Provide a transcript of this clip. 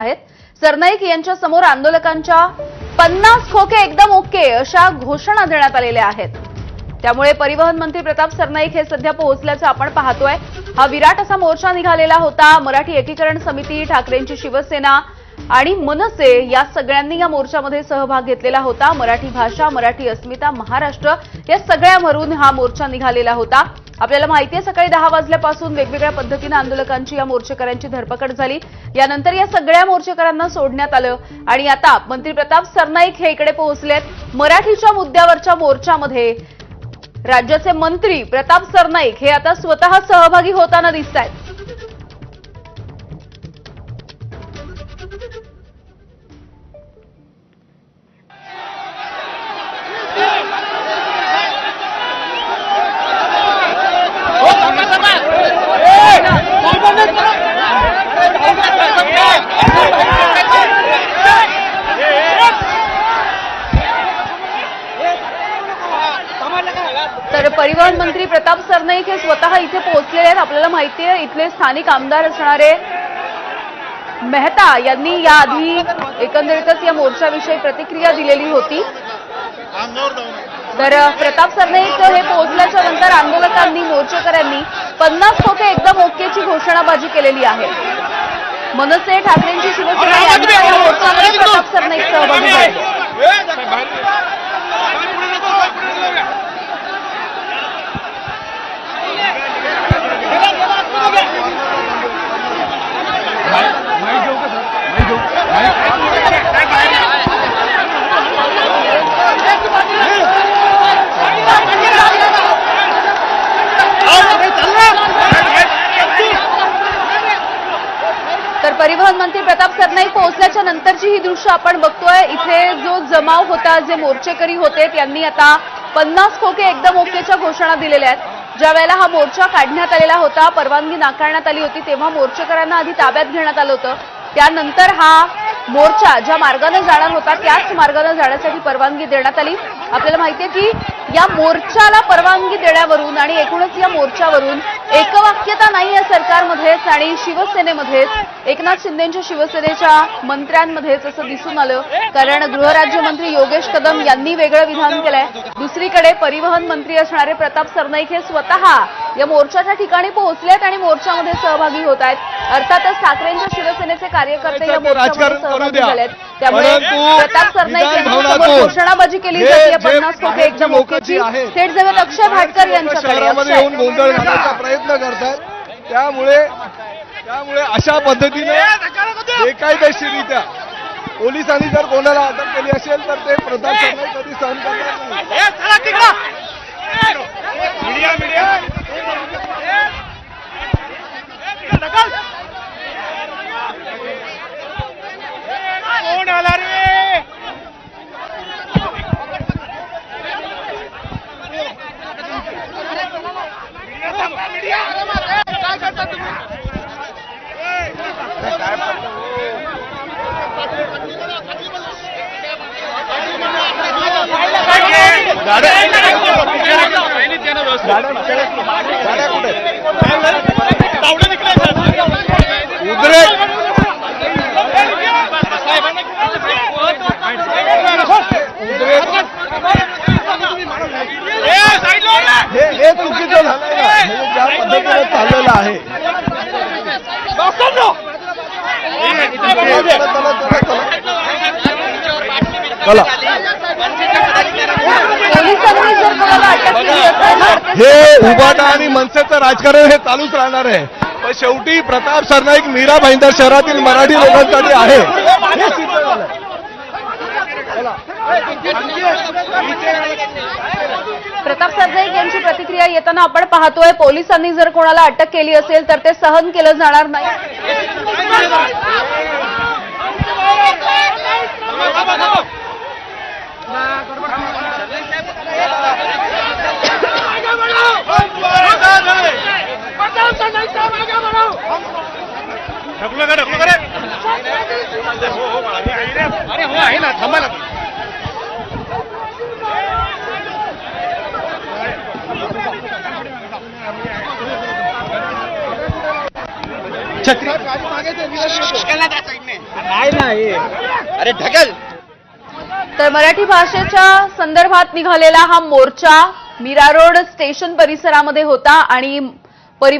आहेत। सरनाईक यांच्या समोर आंदोलकांच्या 50 खोके एकदम ओके अशा घोषणा देण्यात आलेल्या आहेत। त्यामुळे परिवहन मंत्री प्रताप सरनाईक हे सध्या पोहोचल्याचं आपण पाहतोय। हा विराट असा मोर्चा निघालेला होता। मराठी एकीकरण समिती, ठाकरेंची शिवसेना आणि मनसे या सगळ्यांनी या मोर्चामध्ये सहभाग घेतलेला होता। मराठी भाषा, मराठी अस्मिता, महाराष्ट्र या सगळ्यावरून हा मोर्चा निघालेला होता। आपल्याला माहिती आहे सकाळी 10 वाजल्यापासून वेगवेगळ्या पद्धतीने आंदोलकांची या मोर्चेकऱ्यांची धरपकड झाली। यानंतर या सगळ्या मोर्चेकऱ्यांना सोडण्यात आलं आणि आता मंत्री प्रताप सरनाईक हे इकडे पोहोचलेत। मराठीच्या मुद्द्यावरच्या मोर्चामध्ये राज्याचे मंत्री प्रताप सरनाईक हे आता स्वतः सहभागी होताना दिसतायत। तर परिवहन मंत्री प्रताप सरनाईक हे स्वतः इथे पोहोचलेले आहेत। आपल्याला माहिती आहे इथले स्थानिक आमदार असणारे मेहता यांनी याआधी एकंदरीतच या मोर्चाविषयी प्रतिक्रिया दिलेली होती। तर प्रताप सरनाईक हे पोहोचल्याच्या नंतर आंदोलकांनी, मोर्चेकऱ्यांनी 50 खोके एकदम ओकेची घोषणाबाजी केलेली आहे। मनसे, ठाकरेंची शिवसेना यांच्या या मोर्चामध्ये प्रताप सरनाईक सहभागी झाले। तर परिवहन मंत्री प्रताप सरनाईक पोहोचल्याच्या नंतरची ही दृश्य आपण बघतोय। इथे जो जमाव होता, जे मोर्चेकरी होते, त्यांनी आता 50 खोके एकदम ओकेच्या घोषणा दिलेल्या आहेत। ज्या वेळेला हा मोर्चा काढण्यात आलेला होता, परवानगी नाकारण्यात आली होती, तेव्हा मोर्चेकरांना आधी ताब्यात घेण्यात आलं होतं। त्यानंतर हा मोर्चा ज्या मार्गाने जाणार होता त्याच मार्गाने जाण्यासाठी परवानगी देण्यात आली। आपल्याला माहिती आहे की या मोर्चाला परवानगी देण्यावरून आणि एकूणच या मोर्चावरून एकवाक्यता नाही आहे सरकारमध्येच आणि शिवसेनेमध्येच, एकनाथ शिंदेंच्या शिवसेनेच्या मंत्र्यांमध्येच असं दिसून आलं। कारण गृहराज्यमंत्री योगेश कदम यांनी वेगळं विधान केलंय। दुसरीकडे परिवहन मंत्री असणारे प्रताप सरनाईक हे स्वतः या मोर्चाच्या ठिकाणी पोहोचलेत आणि मोर्चामध्ये सहभागी होत आहेत। अर्थातच ठाकरेंच्या शिवसेनेचे कार्यकर्ते या मोर्चामध्ये सहभागी झालेत। त्यामुळे प्रताप सरनाईक यांनी घोषणाबाजी केली जाते 50 खोके एकदम ओकेची। थेट जाऊयात अक्षय भाटकर यांच्याकडे। येऊन गोंधळ घालण्याचा प्रयत्न करतात। त्यामुळे अशा पद्धतीने बेकायदेशीरित्या पोलिसांनी जर कोणाला अटक केली असेल तर ते प्रताप सरनाईक कधी सहन करणार नाही। कोण आला रे? हे चुकीचं झालंय ना, ज्या पद्धतीने चाललेलं आहे। चला हे उभाटा आणि मनसेचं राजकारण हे चालूच राहणार आहे। पण शेवटी प्रताप सरनाईक मीरा भाईंदर शहरातील मराठी लोकांसाठी आहे हे सिद्ध झालं। प्रताप सरनाईक यांची प्रतिक्रिया येताना आपण पाहतोय पोलिसांनी जर कोणाला अटक केली असेल तर ते सहन केलं जाणार नाही। अरे हो आहे ना, थांबा ना। छत्री अरे ढकल. तर मराठी भाषेच्या संदर्भात निघालेला हा मोर्चा मीरा रोड स्टेशन परिसरामध्ये होता आणि